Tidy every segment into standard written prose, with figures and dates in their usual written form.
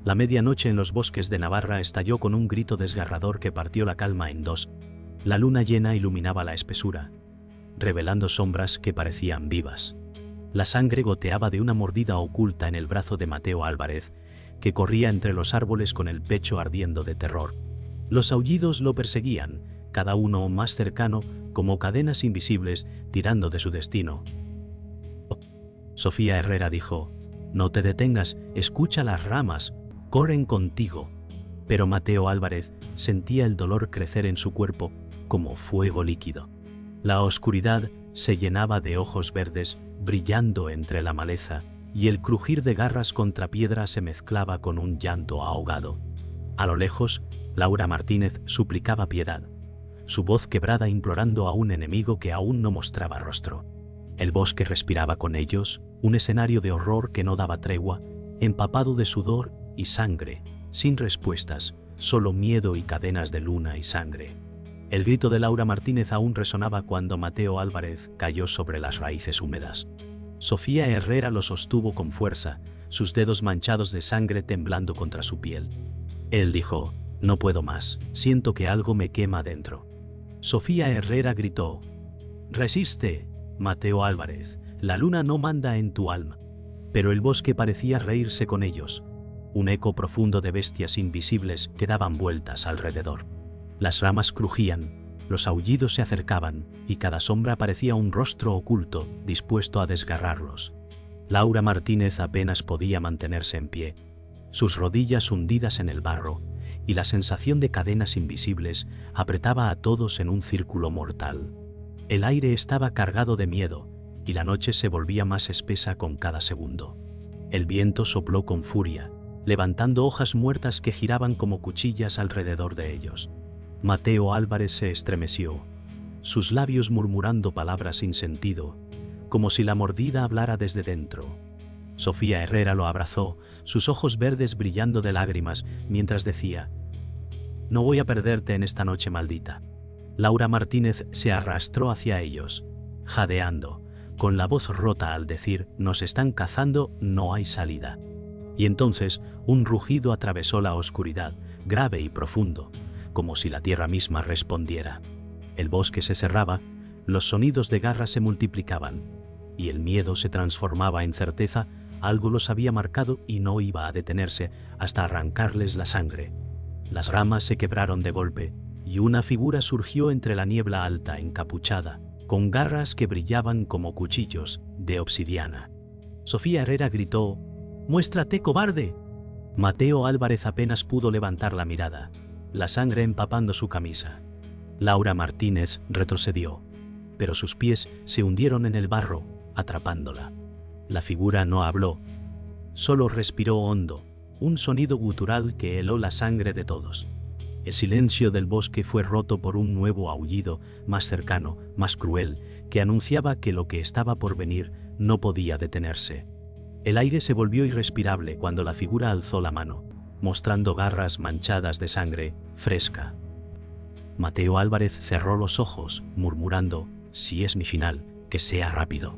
La medianoche en los bosques de Navarra estalló con un grito desgarrador que partió la calma en dos. La luna llena iluminaba la espesura, revelando sombras que parecían vivas. La sangre goteaba de una mordida oculta en el brazo de Mateo Álvarez, que corría entre los árboles con el pecho ardiendo de terror. Los aullidos lo perseguían, cada uno más cercano, como cadenas invisibles tirando de su destino. Sofía Herrera dijo: «No te detengas, escucha las ramas, corren contigo». Pero Mateo Álvarez sentía el dolor crecer en su cuerpo como fuego líquido. La oscuridad se llenaba de ojos verdes brillando entre la maleza, y el crujir de garras contra piedra se mezclaba con un llanto ahogado. A lo lejos, Laura Martínez suplicaba piedad, su voz quebrada implorando a un enemigo que aún no mostraba rostro. El bosque respiraba con ellos, un escenario de horror que no daba tregua, empapado de sudor y sangre, sin respuestas, solo miedo y cadenas de luna y sangre. El grito de Laura Martínez aún resonaba cuando Mateo Álvarez cayó sobre las raíces húmedas. Sofía Herrera lo sostuvo con fuerza, sus dedos manchados de sangre temblando contra su piel. Él dijo: «No puedo más, siento que algo me quema dentro». Sofía Herrera gritó: «Resiste, Mateo Álvarez, la luna no manda en tu alma». Pero el bosque parecía reírse con ellos, un eco profundo de bestias invisibles que daban vueltas alrededor. Las ramas crujían, los aullidos se acercaban, y cada sombra parecía un rostro oculto, dispuesto a desgarrarlos. Laura Martínez apenas podía mantenerse en pie, sus rodillas hundidas en el barro, y la sensación de cadenas invisibles apretaba a todos en un círculo mortal. El aire estaba cargado de miedo, y la noche se volvía más espesa con cada segundo. El viento sopló con furia, levantando hojas muertas que giraban como cuchillas alrededor de ellos. Mateo Álvarez se estremeció, sus labios murmurando palabras sin sentido, como si la mordida hablara desde dentro. Sofía Herrera lo abrazó, sus ojos verdes brillando de lágrimas, mientras decía: «No voy a perderte en esta noche maldita». Laura Martínez se arrastró hacia ellos, jadeando, con la voz rota al decir: «Nos están cazando, no hay salida». Y entonces un rugido atravesó la oscuridad, grave y profundo, como si la tierra misma respondiera. El bosque se cerraba, los sonidos de garras se multiplicaban, y el miedo se transformaba en certeza. Algo los había marcado y no iba a detenerse hasta arrancarles la sangre. Las ramas se quebraron de golpe, y una figura surgió entre la niebla alta, encapuchada, con garras que brillaban como cuchillos de obsidiana. Sofía Herrera gritó: «¡Muéstrate, cobarde!». Mateo Álvarez apenas pudo levantar la mirada, la sangre empapando su camisa. Laura Martínez retrocedió, pero sus pies se hundieron en el barro, atrapándola. La figura no habló, solo respiró hondo, un sonido gutural que heló la sangre de todos. El silencio del bosque fue roto por un nuevo aullido, más cercano, más cruel, que anunciaba que lo que estaba por venir no podía detenerse. El aire se volvió irrespirable cuando la figura alzó la mano, mostrando garras manchadas de sangre fresca. Mateo Álvarez cerró los ojos, murmurando: «Si es mi final, que sea rápido».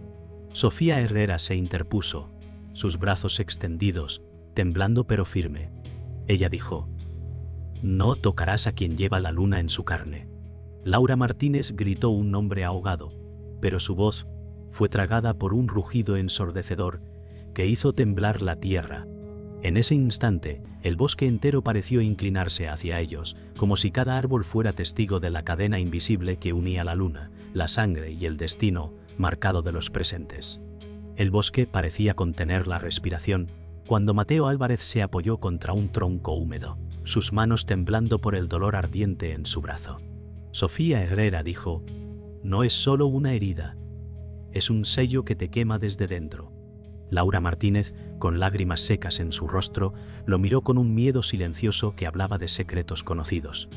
Sofía Herrera se interpuso, sus brazos extendidos, temblando pero firme. Ella dijo: «No tocarás a quien lleva la luna en su carne». Laura Martínez gritó un nombre ahogado, pero su voz fue tragada por un rugido ensordecedor que hizo temblar la tierra. En ese instante, el bosque entero pareció inclinarse hacia ellos, como si cada árbol fuera testigo de la cadena invisible que unía la luna, la sangre y el destino marcado de los presentes. El bosque parecía contener la respiración cuando Mateo Álvarez se apoyó contra un tronco húmedo, sus manos temblando por el dolor ardiente en su brazo. Sofía Herrera dijo: «No es solo una herida, es un sello que te quema desde dentro». Laura Martínez, con lágrimas secas en su rostro, lo miró con un miedo silencioso que hablaba de secretos conocidos.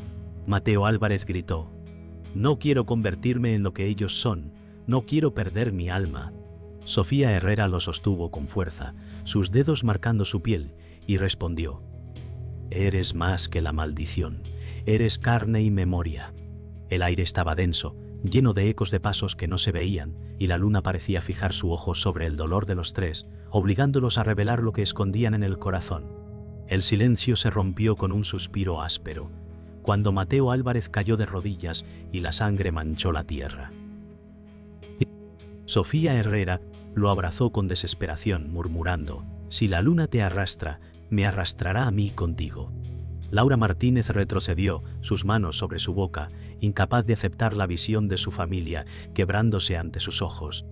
Mateo Álvarez gritó: «No quiero convertirme en lo que ellos son, no quiero perder mi alma». Sofía Herrera lo sostuvo con fuerza, sus dedos marcando su piel, y respondió: «Eres más que la maldición, eres carne y memoria». El aire estaba denso, lleno de ecos de pasos que no se veían, y la luna parecía fijar su ojo sobre el dolor de los tres, obligándolos a revelar lo que escondían en el corazón. El silencio se rompió con un suspiro áspero, cuando Mateo Álvarez cayó de rodillas y la sangre manchó la tierra. Sofía Herrera lo abrazó con desesperación, murmurando: «Si la luna te arrastra, me arrastrará a mí contigo». Laura Martínez retrocedió, sus manos sobre su boca, incapaz de aceptar la visión de su familia, quebrándose ante sus ojos.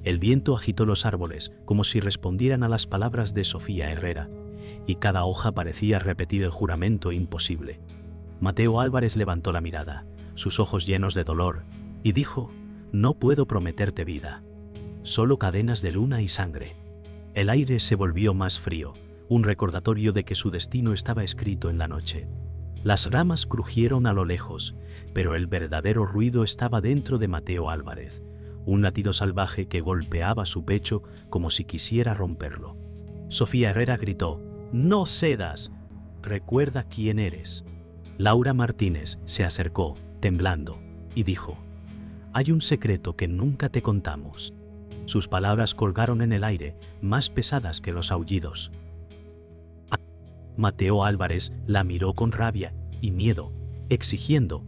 El viento agitó los árboles, como si respondieran a las palabras de Sofía Herrera, y cada hoja parecía repetir el juramento imposible. Mateo Álvarez levantó la mirada, sus ojos llenos de dolor, y dijo: «No puedo prometerte vida. Solo cadenas de luna y sangre». El aire se volvió más frío, un recordatorio de que su destino estaba escrito en la noche. Las ramas crujieron a lo lejos, pero el verdadero ruido estaba dentro de Mateo Álvarez, un latido salvaje que golpeaba su pecho como si quisiera romperlo. Sofía Herrera gritó: «¡No cedas! Recuerda quién eres». Laura Martínez se acercó, temblando, y dijo: «Hay un secreto que nunca te contamos». Sus palabras colgaron en el aire, más pesadas que los aullidos. Mateo Álvarez la miró con rabia y miedo, exigiendo: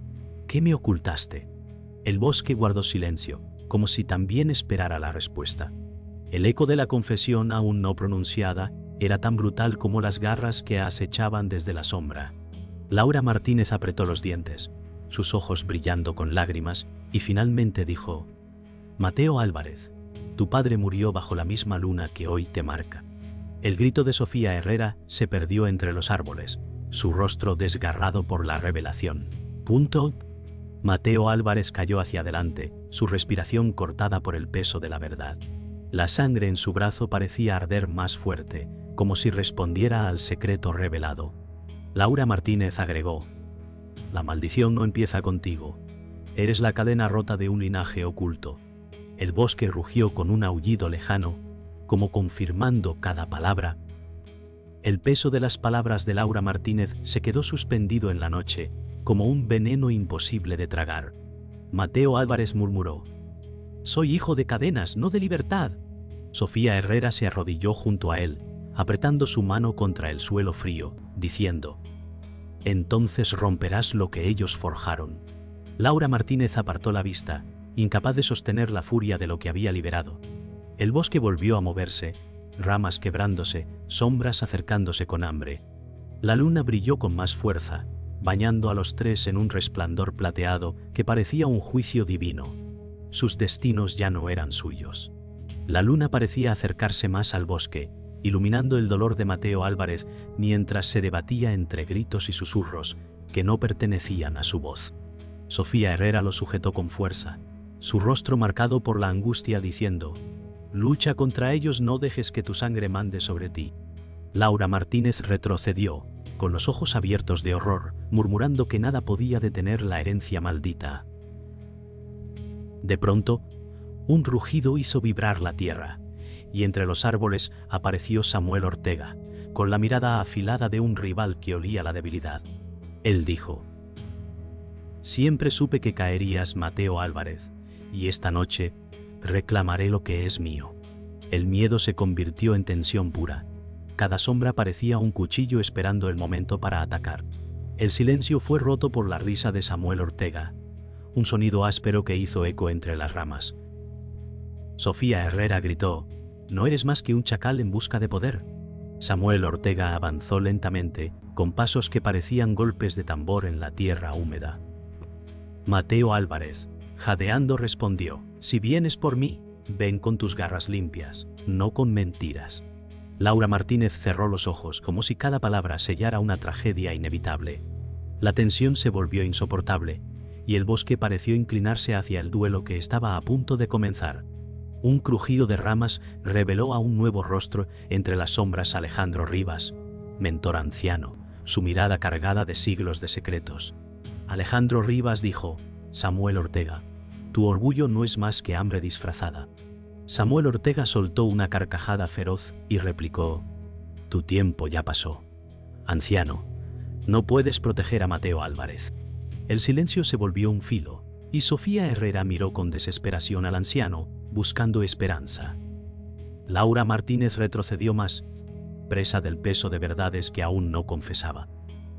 «¿Qué me ocultaste?». El bosque guardó silencio, como si también esperara la respuesta. El eco de la confesión aún no pronunciada era tan brutal como las garras que acechaban desde la sombra. Laura Martínez apretó los dientes, sus ojos brillando con lágrimas, y finalmente dijo: «Mateo Álvarez, tu padre murió bajo la misma luna que hoy te marca». El grito de Sofía Herrera se perdió entre los árboles, su rostro desgarrado por la revelación. Mateo Álvarez cayó hacia adelante, su respiración cortada por el peso de la verdad. La sangre en su brazo parecía arder más fuerte, como si respondiera al secreto revelado. Laura Martínez agregó: «La maldición no empieza contigo. Eres la cadena rota de un linaje oculto». El bosque rugió con un aullido lejano, como confirmando cada palabra. El peso de las palabras de Laura Martínez se quedó suspendido en la noche, como un veneno imposible de tragar. Mateo Álvarez murmuró: «Soy hijo de cadenas, no de libertad». Sofía Herrera se arrodilló junto a él, apretando su mano contra el suelo frío, diciendo: «Entonces romperás lo que ellos forjaron». Laura Martínez apartó la vista, incapaz de sostener la furia de lo que había liberado. El bosque volvió a moverse, ramas quebrándose, sombras acercándose con hambre. La luna brilló con más fuerza, bañando a los tres en un resplandor plateado que parecía un juicio divino. Sus destinos ya no eran suyos. La luna parecía acercarse más al bosque, iluminando el dolor de Mateo Álvarez mientras se debatía entre gritos y susurros que no pertenecían a su voz. Sofía Herrera lo sujetó con fuerza, su rostro marcado por la angustia, diciendo: «Lucha contra ellos, no dejes que tu sangre mande sobre ti». Laura Martínez retrocedió, con los ojos abiertos de horror, murmurando que nada podía detener la herencia maldita. De pronto, un rugido hizo vibrar la tierra, y entre los árboles apareció Samuel Ortega, con la mirada afilada de un rival que olía la debilidad. Él dijo: «Siempre supe que caerías, Mateo Álvarez, y esta noche reclamaré lo que es mío». El miedo se convirtió en tensión pura. Cada sombra parecía un cuchillo esperando el momento para atacar. El silencio fue roto por la risa de Samuel Ortega, un sonido áspero que hizo eco entre las ramas. Sofía Herrera gritó: «No eres más que un chacal en busca de poder». Samuel Ortega avanzó lentamente, con pasos que parecían golpes de tambor en la tierra húmeda. Mateo Álvarez, jadeando, respondió: «Si vienes por mí, ven con tus garras limpias, no con mentiras». Laura Martínez cerró los ojos como si cada palabra sellara una tragedia inevitable. La tensión se volvió insoportable, y el bosque pareció inclinarse hacia el duelo que estaba a punto de comenzar. Un crujido de ramas reveló a un nuevo rostro entre las sombras: Alejandro Rivas, mentor anciano, su mirada cargada de siglos de secretos. Alejandro Rivas dijo: «Samuel Ortega, tu orgullo no es más que hambre disfrazada». Samuel Ortega soltó una carcajada feroz y replicó: «Tu tiempo ya pasó. Anciano, no puedes proteger a Mateo Álvarez». El silencio se volvió un filo, y Sofía Herrera miró con desesperación al anciano, buscando esperanza. Laura Martínez retrocedió más, presa del peso de verdades que aún no confesaba.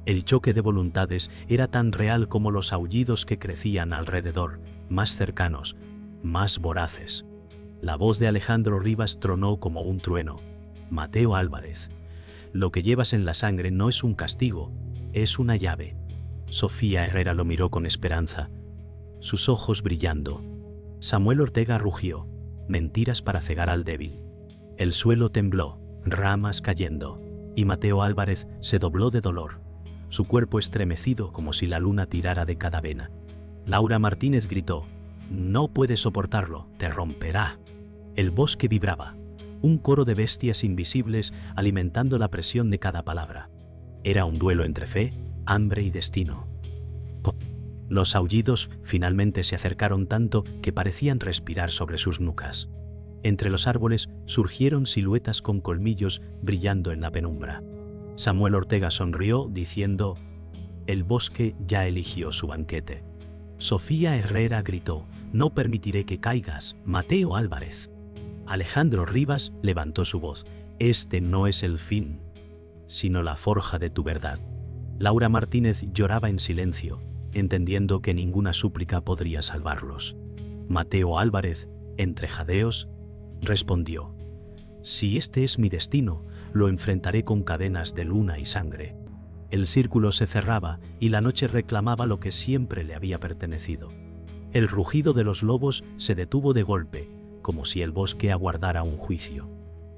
El choque de voluntades era tan real como los aullidos que crecían alrededor, más cercanos, más voraces. La voz de Alejandro Rivas tronó como un trueno. Mateo Álvarez, lo que llevas en la sangre no es un castigo, es una llave. Sofía Herrera lo miró con esperanza, sus ojos brillando. Samuel Ortega rugió, mentiras para cegar al débil. El suelo tembló, ramas cayendo, y Mateo Álvarez se dobló de dolor, su cuerpo estremecido como si la luna tirara de cada vena. Laura Martínez gritó, no puedes soportarlo, te romperá. El bosque vibraba, un coro de bestias invisibles alimentando la presión de cada palabra. Era un duelo entre fe, hambre y destino. Los aullidos finalmente se acercaron tanto que parecían respirar sobre sus nucas. Entre los árboles surgieron siluetas con colmillos brillando en la penumbra. Samuel Ortega sonrió diciendo, el bosque ya eligió su banquete. Sofía Herrera gritó, no permitiré que caigas, Mateo Álvarez. Alejandro Rivas levantó su voz, este no es el fin, sino la forja de tu verdad. Laura Martínez lloraba en silencio, entendiendo que ninguna súplica podría salvarlos. Mateo Álvarez, entre jadeos, respondió, si este es mi destino, lo enfrentaré con cadenas de luna y sangre. El círculo se cerraba y la noche reclamaba lo que siempre le había pertenecido. El rugido de los lobos se detuvo de golpe, como si el bosque aguardara un juicio.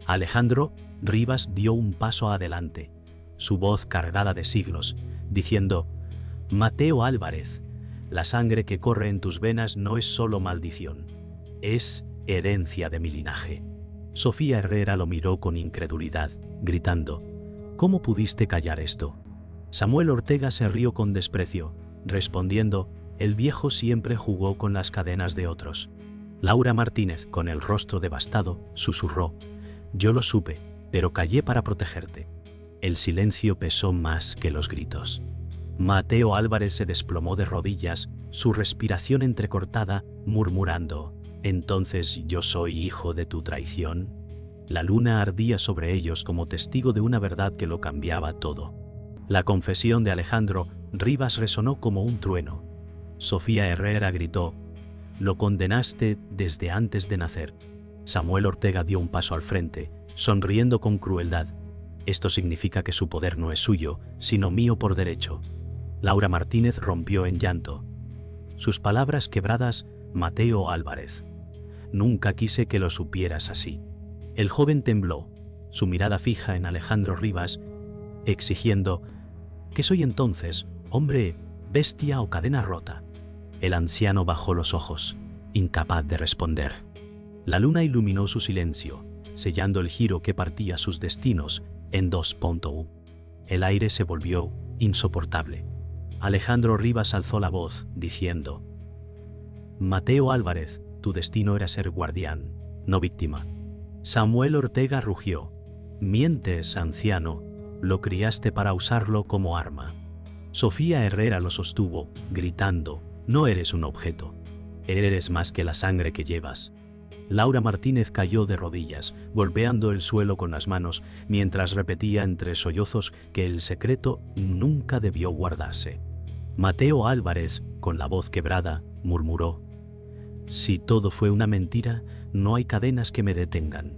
Alejandro Rivas dio un paso adelante, su voz cargada de siglos, diciendo, Mateo Álvarez, la sangre que corre en tus venas no es solo maldición, es herencia de mi linaje. Sofía Herrera lo miró con incredulidad, gritando, ¿cómo pudiste callar esto? Samuel Ortega se rió con desprecio, respondiendo, el viejo siempre jugó con las cadenas de otros. Laura Martínez, con el rostro devastado, susurró, yo lo supe, pero callé para protegerte. El silencio pesó más que los gritos. Mateo Álvarez se desplomó de rodillas, su respiración entrecortada, murmurando, ¿entonces yo soy hijo de tu traición? La luna ardía sobre ellos como testigo de una verdad que lo cambiaba todo. La confesión de Alejandro Rivas resonó como un trueno. Sofía Herrera gritó, lo condenaste desde antes de nacer. Samuel Ortega dio un paso al frente, sonriendo con crueldad. Esto significa que su poder no es suyo, sino mío por derecho. Laura Martínez rompió en llanto. Sus palabras quebradas, Mateo Álvarez. Nunca quise que lo supieras así. El joven tembló, su mirada fija en Alejandro Rivas, exigiendo, ¿qué soy entonces, hombre, bestia o cadena rota? El anciano bajó los ojos, incapaz de responder. La luna iluminó su silencio, sellando el giro que partía sus destinos en 2.u. El aire se volvió insoportable. Alejandro Rivas alzó la voz, diciendo, Mateo Álvarez, tu destino era ser guardián, no víctima. Samuel Ortega rugió, mientes, anciano, lo criaste para usarlo como arma. Sofía Herrera lo sostuvo, gritando, no eres un objeto, eres más que la sangre que llevas. Laura Martínez cayó de rodillas, golpeando el suelo con las manos, mientras repetía entre sollozos que el secreto nunca debió guardarse. Mateo Álvarez, con la voz quebrada, murmuró, si todo fue una mentira, no hay cadenas que me detengan.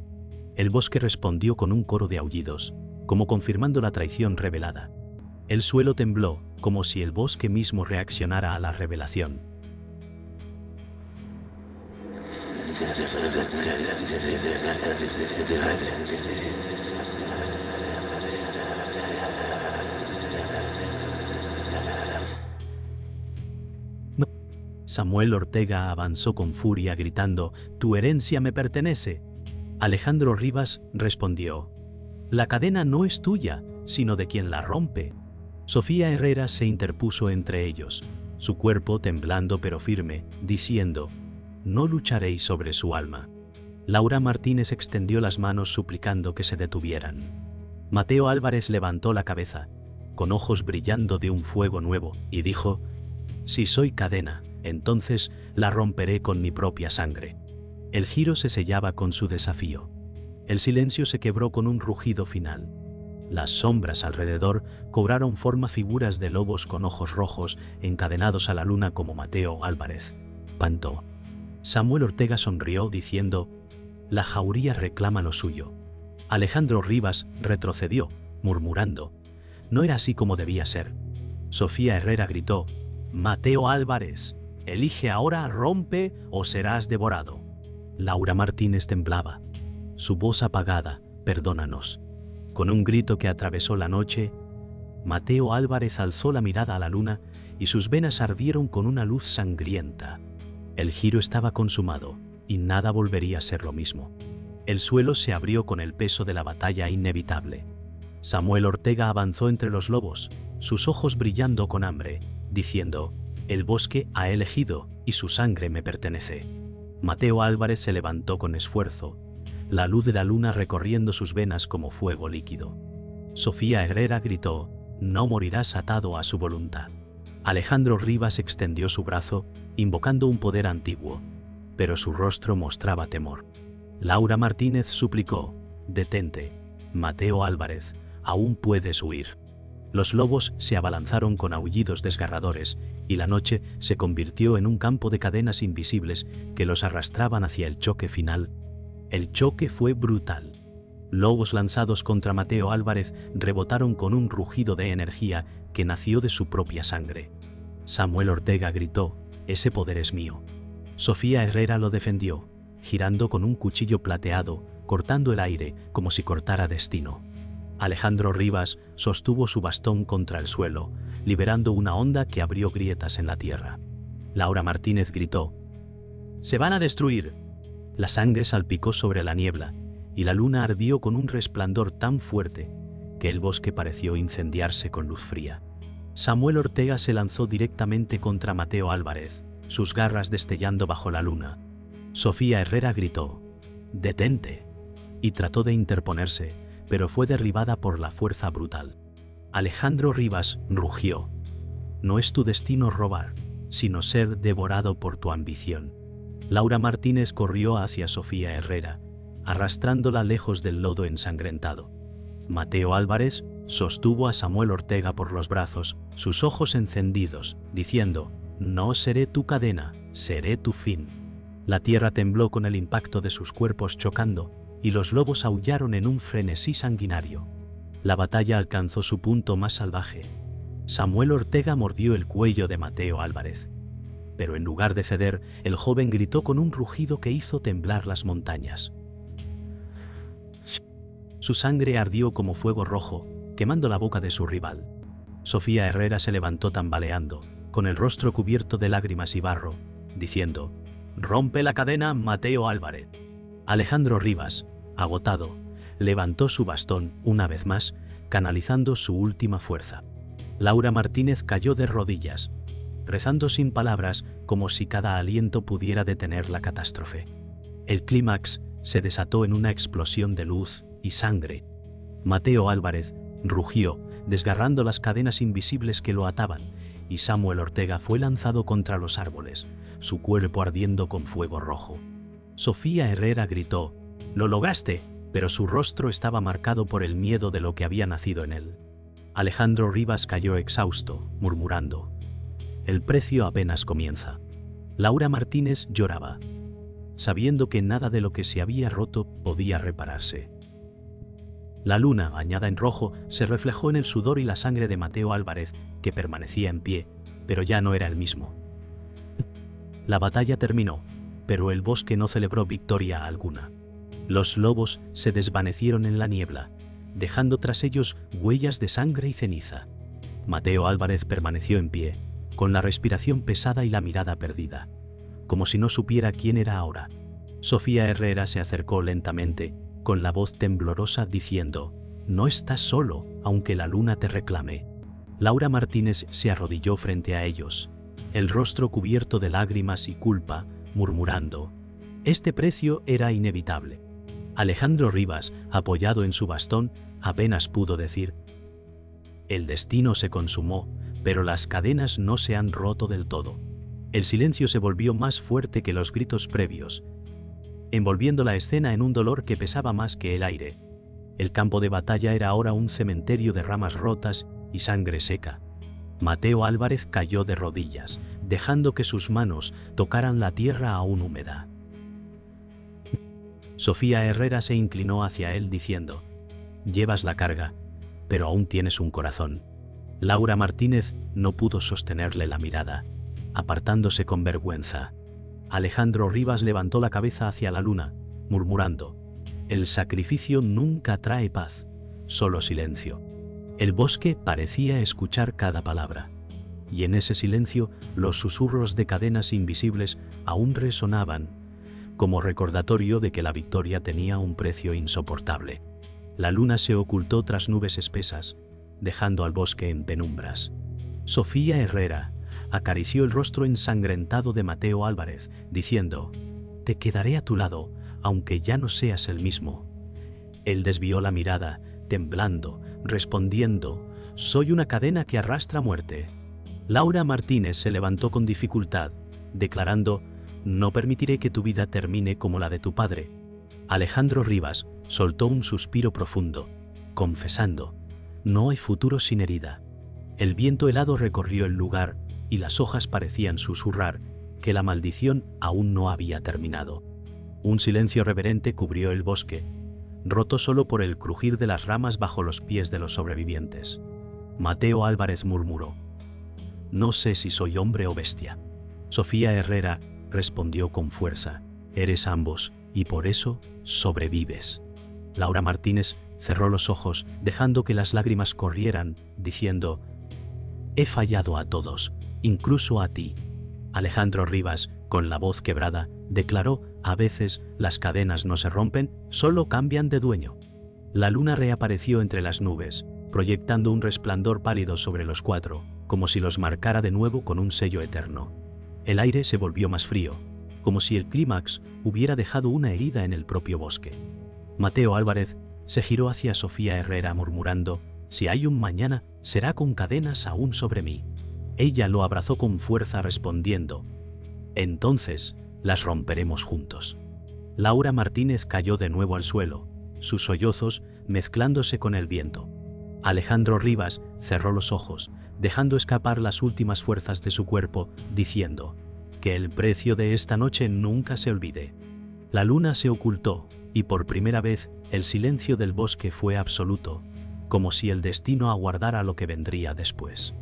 El bosque respondió con un coro de aullidos, como confirmando la traición revelada. El suelo tembló, como si el bosque mismo reaccionara a la revelación. Samuel Ortega avanzó con furia gritando, «Tu herencia me pertenece». Alejandro Rivas respondió, «La cadena no es tuya, sino de quien la rompe». Sofía Herrera se interpuso entre ellos, su cuerpo temblando pero firme, diciendo, «No lucharéis sobre su alma». Laura Martínez extendió las manos suplicando que se detuvieran. Mateo Álvarez levantó la cabeza, con ojos brillando de un fuego nuevo, y dijo, «Si soy cadena, entonces la romperé con mi propia sangre». El giro se sellaba con su desafío. El silencio se quebró con un rugido final. Las sombras alrededor cobraron forma figuras de lobos con ojos rojos encadenados a la luna como Mateo Álvarez. Pantó. Samuel Ortega sonrió diciendo: «La jauría reclama lo suyo». Alejandro Rivas retrocedió, murmurando: «No era así como debía ser». Sofía Herrera gritó: «Mateo Álvarez, elige ahora, rompe o serás devorado». Laura Martínez temblaba, su voz apagada: «Perdónanos». Con un grito que atravesó la noche, Mateo Álvarez alzó la mirada a la luna y sus venas ardieron con una luz sangrienta. El giro estaba consumado y nada volvería a ser lo mismo. El suelo se abrió con el peso de la batalla inevitable. Samuel Ortega avanzó entre los lobos, sus ojos brillando con hambre, diciendo: «El bosque ha elegido y su sangre me pertenece». Mateo Álvarez se levantó con esfuerzo, la luz de la luna recorriendo sus venas como fuego líquido. Sofía Herrera gritó: «No morirás atado a su voluntad». Alejandro Rivas extendió su brazo, invocando un poder antiguo, pero su rostro mostraba temor. Laura Martínez suplicó: «Detente, Mateo Álvarez, aún puedes huir». Los lobos se abalanzaron con aullidos desgarradores, y la noche se convirtió en un campo de cadenas invisibles que los arrastraban hacia el choque final. El choque fue brutal. Lobos lanzados contra Mateo Álvarez rebotaron con un rugido de energía que nació de su propia sangre. Samuel Ortega gritó: «Ese poder es mío». Sofía Herrera lo defendió, girando con un cuchillo plateado, cortando el aire como si cortara destino. Alejandro Rivas sostuvo su bastón contra el suelo, liberando una onda que abrió grietas en la tierra. Laura Martínez gritó: «¡Se van a destruir!». La sangre salpicó sobre la niebla, y la luna ardió con un resplandor tan fuerte que el bosque pareció incendiarse con luz fría. Samuel Ortega se lanzó directamente contra Mateo Álvarez, sus garras destellando bajo la luna. Sofía Herrera gritó: «¡Detente!», y trató de interponerse, pero fue derribada por la fuerza brutal. Alejandro Rivas rugió: «No es tu destino robar, sino ser devorado por tu ambición». Laura Martínez corrió hacia Sofía Herrera, arrastrándola lejos del lodo ensangrentado. Mateo Álvarez sostuvo a Samuel Ortega por los brazos, sus ojos encendidos, diciendo: «No seré tu cadena, seré tu fin». La tierra tembló con el impacto de sus cuerpos chocando, y los lobos aullaron en un frenesí sanguinario. La batalla alcanzó su punto más salvaje. Samuel Ortega mordió el cuello de Mateo Álvarez. Pero en lugar de ceder, el joven gritó con un rugido que hizo temblar las montañas. Su sangre ardió como fuego rojo, quemando la boca de su rival. Sofía Herrera se levantó tambaleando, con el rostro cubierto de lágrimas y barro, diciendo: «Rompe la cadena, Mateo Álvarez». Alejandro Rivas, agotado, levantó su bastón una vez más, canalizando su última fuerza. Laura Martínez cayó de rodillas, rezando sin palabras, como si cada aliento pudiera detener la catástrofe. El clímax se desató en una explosión de luz y sangre. Mateo Álvarez rugió, desgarrando las cadenas invisibles que lo ataban, y Samuel Ortega fue lanzado contra los árboles, su cuerpo ardiendo con fuego rojo. Sofía Herrera gritó: «¡Lo lograste!», pero su rostro estaba marcado por el miedo de lo que había nacido en él. Alejandro Rivas cayó exhausto, murmurando: «El precio apenas comienza». Laura Martínez lloraba, sabiendo que nada de lo que se había roto podía repararse. La luna, bañada en rojo, se reflejó en el sudor y la sangre de Mateo Álvarez, que permanecía en pie, pero ya no era el mismo. La batalla terminó, pero el bosque no celebró victoria alguna. Los lobos se desvanecieron en la niebla, dejando tras ellos huellas de sangre y ceniza. Mateo Álvarez permaneció en pie, con la respiración pesada y la mirada perdida, como si no supiera quién era ahora. Sofía Herrera se acercó lentamente, con la voz temblorosa, diciendo: «No estás solo, aunque la luna te reclame». Laura Martínez se arrodilló frente a ellos, el rostro cubierto de lágrimas y culpa, murmurando: «Este precio era inevitable». Alejandro Rivas, apoyado en su bastón, apenas pudo decir: «El destino se consumó, pero las cadenas no se han roto del todo». El silencio se volvió más fuerte que los gritos previos, envolviendo la escena en un dolor que pesaba más que el aire. El campo de batalla era ahora un cementerio de ramas rotas y sangre seca. Mateo Álvarez cayó de rodillas, dejando que sus manos tocaran la tierra aún húmeda. Sofía Herrera se inclinó hacia él diciendo: «Llevas la carga, pero aún tienes un corazón». Laura Martínez no pudo sostenerle la mirada, apartándose con vergüenza. Alejandro Rivas levantó la cabeza hacia la luna, murmurando: «El sacrificio nunca trae paz, solo silencio». El bosque parecía escuchar cada palabra, y en ese silencio los susurros de cadenas invisibles aún resonaban, como recordatorio de que la victoria tenía un precio insoportable. La luna se ocultó tras nubes espesas, dejando al bosque en penumbras. Sofía Herrera acarició el rostro ensangrentado de Mateo Álvarez, diciendo: «Te quedaré a tu lado, aunque ya no seas el mismo». Él desvió la mirada, temblando, respondiendo: «Soy una cadena que arrastra muerte». Laura Martínez se levantó con dificultad, declarando: «No permitiré que tu vida termine como la de tu padre». Alejandro Rivas soltó un suspiro profundo, confesando: «No hay futuro sin herida». El viento helado recorrió el lugar y las hojas parecían susurrar que la maldición aún no había terminado. Un silencio reverente cubrió el bosque, roto solo por el crujir de las ramas bajo los pies de los sobrevivientes. Mateo Álvarez murmuró: «No sé si soy hombre o bestia». Sofía Herrera respondió con fuerza: «Eres ambos, y por eso sobrevives». Laura Martínez cerró los ojos, dejando que las lágrimas corrieran, diciendo: «He fallado a todos, incluso a ti». Alejandro Rivas, con la voz quebrada, declaró: «A veces las cadenas no se rompen, solo cambian de dueño». La luna reapareció entre las nubes, proyectando un resplandor pálido sobre los cuatro, como si los marcara de nuevo con un sello eterno. El aire se volvió más frío, como si el clímax hubiera dejado una herida en el propio bosque. Mateo Álvarez se giró hacia Sofía Herrera murmurando: «Si hay un mañana, será con cadenas aún sobre mí». Ella lo abrazó con fuerza respondiendo: «Entonces las romperemos juntos». Laura Martínez cayó de nuevo al suelo, sus sollozos mezclándose con el viento. Alejandro Rivas cerró los ojos, dejando escapar las últimas fuerzas de su cuerpo, diciendo: «Que el precio de esta noche nunca se olvide». La luna se ocultó, y por primera vez el silencio del bosque fue absoluto, como si el destino aguardara lo que vendría después.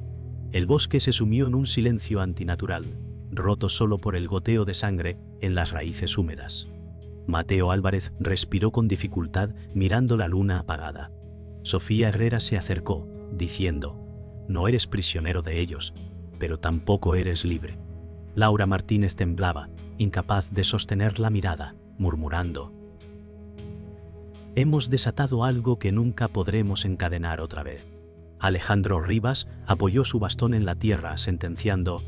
El bosque se sumió en un silencio antinatural, roto solo por el goteo de sangre en las raíces húmedas. Mateo Álvarez respiró con dificultad mirando la luna apagada. Sofía Herrera se acercó, diciendo: «No eres prisionero de ellos, pero tampoco eres libre». Laura Martínez temblaba, incapaz de sostener la mirada, murmurando: «Hemos desatado algo que nunca podremos encadenar otra vez». Alejandro Rivas apoyó su bastón en la tierra, sentenciando: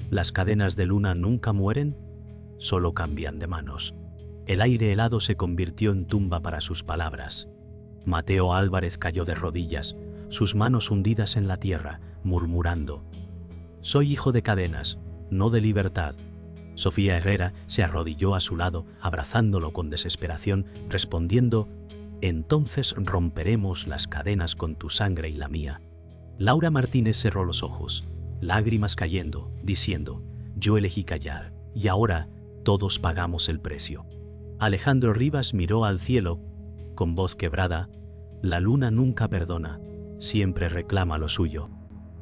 «Las cadenas de luna nunca mueren, solo cambian de manos». El aire helado se convirtió en tumba para sus palabras. Mateo Álvarez cayó de rodillas, sus manos hundidas en la tierra, murmurando: «Soy hijo de cadenas, no de libertad». Sofía Herrera se arrodilló a su lado, abrazándolo con desesperación, respondiendo: «Entonces romperemos las cadenas con tu sangre y la mía». Laura Martínez cerró los ojos, lágrimas cayendo, diciendo: «Yo elegí callar, y ahora todos pagamos el precio». Alejandro Rivas miró al cielo, con voz quebrada: «La luna nunca perdona, siempre reclama lo suyo».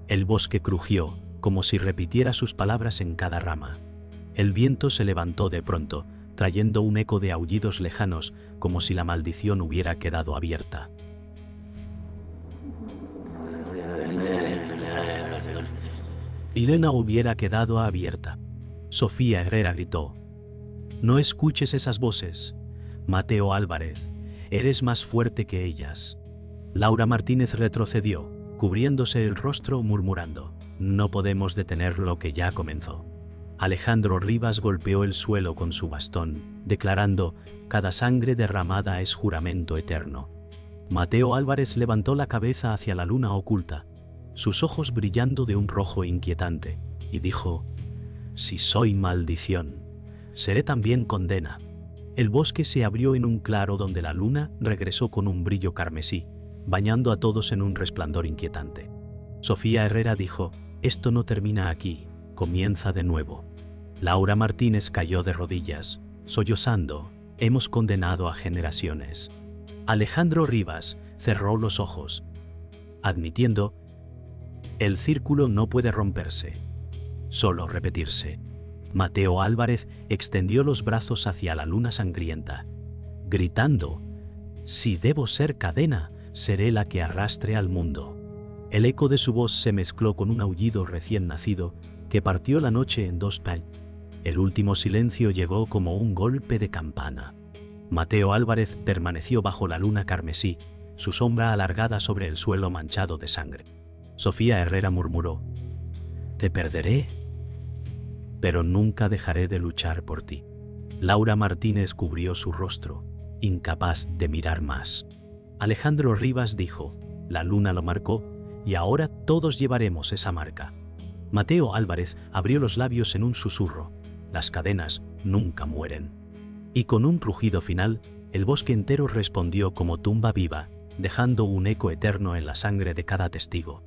El bosque crujió, como si repitiera sus palabras en cada rama. El viento se levantó de pronto, trayendo un eco de aullidos lejanos, como si la maldición hubiera quedado abierta. Elena hubiera quedado abierta. Sofía Herrera gritó: «No escuches esas voces, Mateo Álvarez, eres más fuerte que ellas». Laura Martínez retrocedió, cubriéndose el rostro, murmurando: «No podemos detener lo que ya comenzó». Alejandro Rivas golpeó el suelo con su bastón, declarando: «Cada sangre derramada es juramento eterno». Mateo Álvarez levantó la cabeza hacia la luna oculta, sus ojos brillando de un rojo inquietante, y dijo: «Si soy maldición, seré también condena». El bosque se abrió en un claro donde la luna regresó con un brillo carmesí, bañando a todos en un resplandor inquietante. Sofía Herrera dijo: «Esto no termina aquí, comienza de nuevo». Laura Martínez cayó de rodillas, sollozando: «Hemos condenado a generaciones». Alejandro Rivas cerró los ojos, admitiendo: «El círculo no puede romperse, solo repetirse». Mateo Álvarez extendió los brazos hacia la luna sangrienta, gritando: «Si debo ser cadena, seré la que arrastre al mundo». El eco de su voz se mezcló con un aullido recién nacido que partió la noche en dos pedazos. El último silencio llegó como un golpe de campana. Mateo Álvarez permaneció bajo la luna carmesí, su sombra alargada sobre el suelo manchado de sangre. Sofía Herrera murmuró: «Te perderé, pero nunca dejaré de luchar por ti». Laura Martínez cubrió su rostro, incapaz de mirar más. Alejandro Rivas dijo: «La luna lo marcó, y ahora todos llevaremos esa marca». Mateo Álvarez abrió los labios en un susurro: «Las cadenas nunca mueren». Y con un rugido final, el bosque entero respondió como tumba viva, dejando un eco eterno en la sangre de cada testigo.